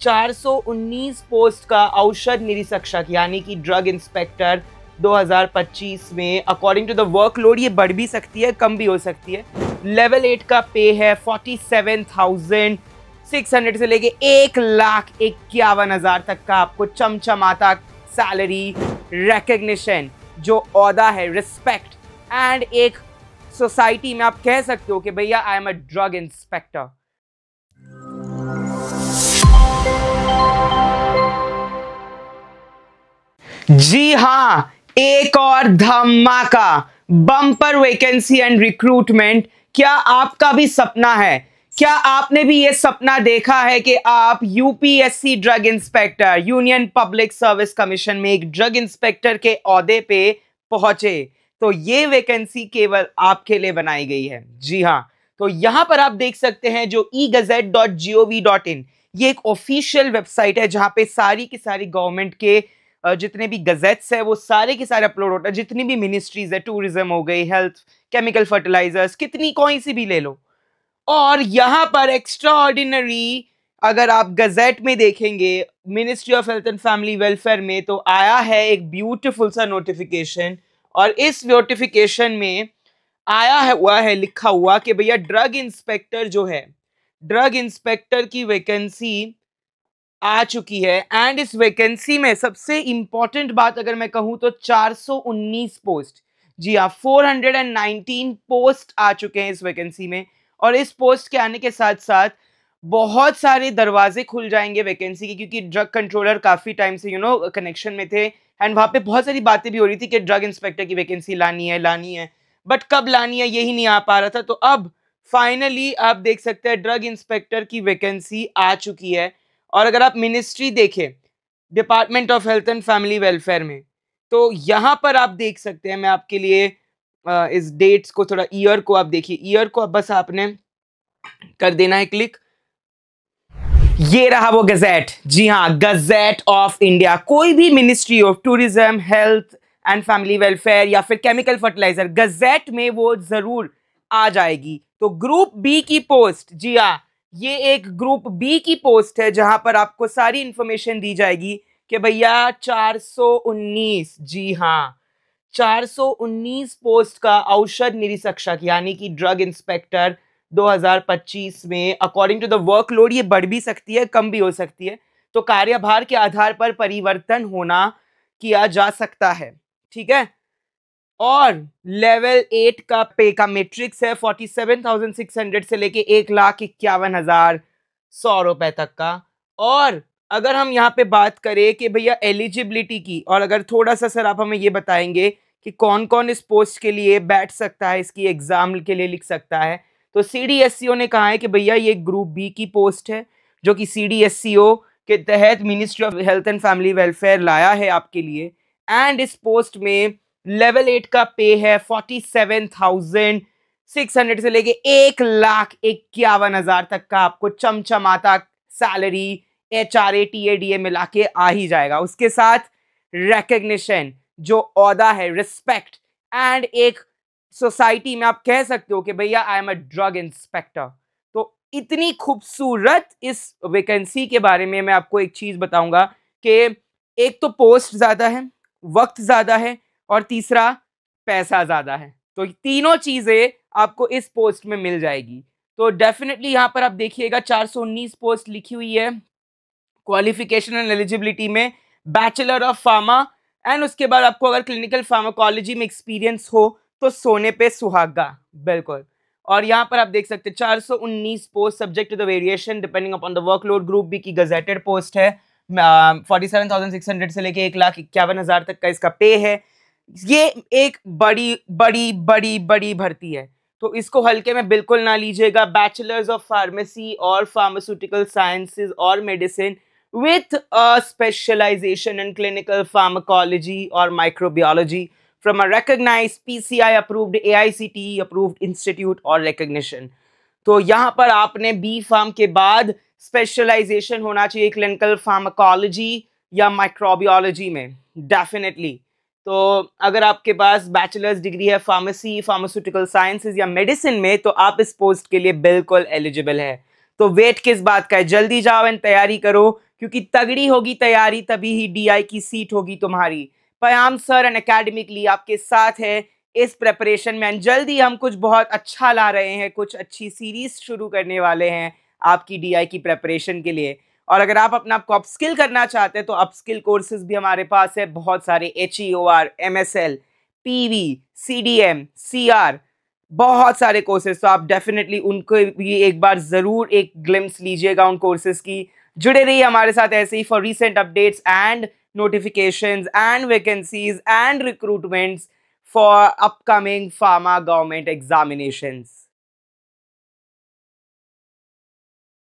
419 post का औषध निरीक्षक यानी कि ड्रग इंस्पेक्टर 2025 में अकॉर्डिंग टू द वर्कलोड ये बढ़ भी सकती है, कम भी हो सकती है। लेवल 8 का पे है 47,600 से लेके 1,51,000 तक का आपको चमचमाता सैलरी, रिकग्निशन, जो औदा है, रिस्पेक्ट एंड एक सोसाइटी में आप कह सकते हो कि भैया I am a drug inspector. जी हां, एक और धमाका बम्पर वैकेंसी एंड रिक्रूटमेंट। क्या आपका भी सपना है? क्या आपने भी ये सपना देखा है कि आप UPSC drug inspector, union public service commission में एक ड्रग इंस्पेक्टर के ओहदे पे पहुंचे? तो ये वैकेंसी केवल आपके लिए बनाई गई है। जी हां, तो यहां पर आप देख सकते हैं जो egazette.gov.in, ये एक ऑफिशियल वेबसाइट है जहां पे सारी की सारी गवर्नमेंट के जितने भी गजेट्स है वो सारे के सारे अपलोड होता है। जितनी भी मिनिस्ट्रीज है, टूरिज्म हो गई, हेल्थ, केमिकल फर्टिलाइजर्स, कितनी कोई सी भी ले लो। और यहां पर एक्स्ट्रा ऑर्डिनरी अगर आप गजेट में देखेंगे ministry of health and family welfare में, तो आया है एक ब्यूटीफुल सा नोटिफिकेशन। और इस नोटिफिकेशन में आया है हुआ है लिखा हुआ कि भैया ड्रग इंस्पेक्टर जो है, ड्रग इंस्पेक्टर की वैकेंसी आ चुकी है। एंड इस वैकेंसी में सबसे इंपॉर्टेंट बात अगर मैं कहूं तो 419 पोस्ट, जी हाँ, 419 पोस्ट आ चुके हैं इस वैकेंसी में। और इस पोस्ट के आने के साथ साथ बहुत सारे दरवाजे खुल जाएंगे वैकेंसी के, क्योंकि ड्रग कंट्रोलर काफी टाइम से कनेक्शन में थे एंड वहां पे बहुत सारी बातें भी हो रही थी कि ड्रग इंस्पेक्टर की वैकेंसी लानी है, बट कब लानी है यही नहीं आ पा रहा था। तो अब फाइनली आप देख सकते हैं ड्रग इंस्पेक्टर की वैकेंसी आ चुकी है। और अगर आप मिनिस्ट्री देखें, department of health and family welfare में, तो यहां पर आप देख सकते हैं, मैं आपके लिए इस डेट्स को थोड़ा, ईयर को आप देखिए, ईयर को अब बस आपने कर देना है क्लिक। ये रहा वो गजेट, जी हाँ, गजेट ऑफ इंडिया। कोई भी ministry of tourism, health and family welfare या फिर केमिकल फर्टिलाइजर, गजेट में वो जरूर आ जाएगी। तो ग्रुप बी की पोस्ट, जी हाँ, ये एक ग्रुप बी की पोस्ट है जहां पर आपको सारी इंफॉर्मेशन दी जाएगी कि भैया 419, जी हाँ, 419 पोस्ट का औषध निरीक्षक यानी कि ड्रग इंस्पेक्टर 2025 में अकॉर्डिंग टू द वर्कलोड ये बढ़ भी सकती है, कम भी हो सकती है। तो कार्यभार के आधार पर परिवर्तन होना किया जा सकता है, ठीक है। और लेवल 8 का पे का मैट्रिक्स है 47,600 से लेके 1,51,100 रुपए तक का। और अगर हम यहाँ पे बात करें कि भैया एलिजिबिलिटी की, और अगर थोड़ा सा सर आप हमें ये बताएंगे कि कौन कौन इस पोस्ट के लिए बैठ सकता है, इसकी एग्जाम के लिए लिख सकता है, तो सीडीएससीओ ने कहा है कि भैया ये ग्रुप बी की पोस्ट है जो कि सीडीएससीओ के तहत ministry of health and family welfare लाया है आपके लिए। एंड इस पोस्ट में लेवल 8 का पे है 47,600 से लेके 1,51,000 तक का आपको चमचमाता सैलरी, एचआरए, टीएडीए मिला के आ ही जाएगा। उसके साथ रिकग्निशन, जो औदा है, रिस्पेक्ट एंड एक सोसाइटी में आप कह सकते हो कि भैया I am a drug inspector. तो इतनी खूबसूरत इस वैकेंसी के बारे में मैं आपको एक चीज बताऊंगा कि एक तो पोस्ट ज्यादा है, वक्त ज्यादा है, और तीसरा पैसा ज्यादा है। तो तीनों चीजें आपको इस पोस्ट में मिल जाएगी। तो डेफिनेटली यहां पर आप देखिएगा 419 पोस्ट लिखी हुई है। क्वालिफिकेशन एंड एलिजिबिलिटी में बैचलर ऑफ फार्मा, एंड उसके बाद आपको अगर क्लिनिकल फार्माकोलॉजी में एक्सपीरियंस हो तो सोने पे सुहागा, बिल्कुल। और यहाँ पर आप देख सकते हैं 419 post subject to the variation depending upon the workload. Group B की गजेटेड पोस्ट है, 47,600 से लेके 1,51,000 तक का इसका पे है। ये एक बड़ी बड़ी बड़ी बड़ी भर्ती है, तो इसको हल्के में बिल्कुल ना लीजिएगा। बैचलर्स ऑफ फार्मेसी और फार्मास्यूटिकल साइंसेज और medicine with a specialization in clinical pharmacology or microbiology from a recognized PCI approved AICTE approved institute or recognition। तो यहाँ पर आपने बी फार्म के बाद स्पेशलाइजेशन होना चाहिए क्लिनिकल फार्माकोलॉजी या माइक्रोबियोलॉजी में, डेफिनेटली। तो अगर आपके पास बैचलर्स डिग्री है फार्मेसी, फार्मास्यूटिकल साइंसेज या मेडिसिन में, तो आप इस पोस्ट के लिए बिल्कुल एलिजिबल है। तो वेट किस बात का है, जल्दी जाओ एंड तैयारी करो, क्योंकि तगड़ी होगी तैयारी तभी ही डीआई की सीट होगी तुम्हारी। पयाम सर एंड एकेडमिकली आपके साथ है इस प्रेपरेशन में, एंड जल्दी हम कुछ बहुत अच्छा ला रहे हैं, कुछ अच्छी सीरीज शुरू करने वाले हैं आपकी डीआई की प्रेपरेशन के लिए। और अगर आप अपना आपको अपस्किल करना चाहते हैं तो अपस्किल कोर्सेज भी हमारे पास है बहुत सारे, HEOR, MSL, PV, CDM, CR, बहुत सारे कोर्सेज। तो आप डेफिनेटली उनको भी एक बार जरूर एक ग्लिम्स लीजिएगा उन कोर्सेज की। जुड़े रहिए हमारे साथ ऐसे ही for recent updates and notifications and vacancies and recruitments for upcoming pharma government examinations.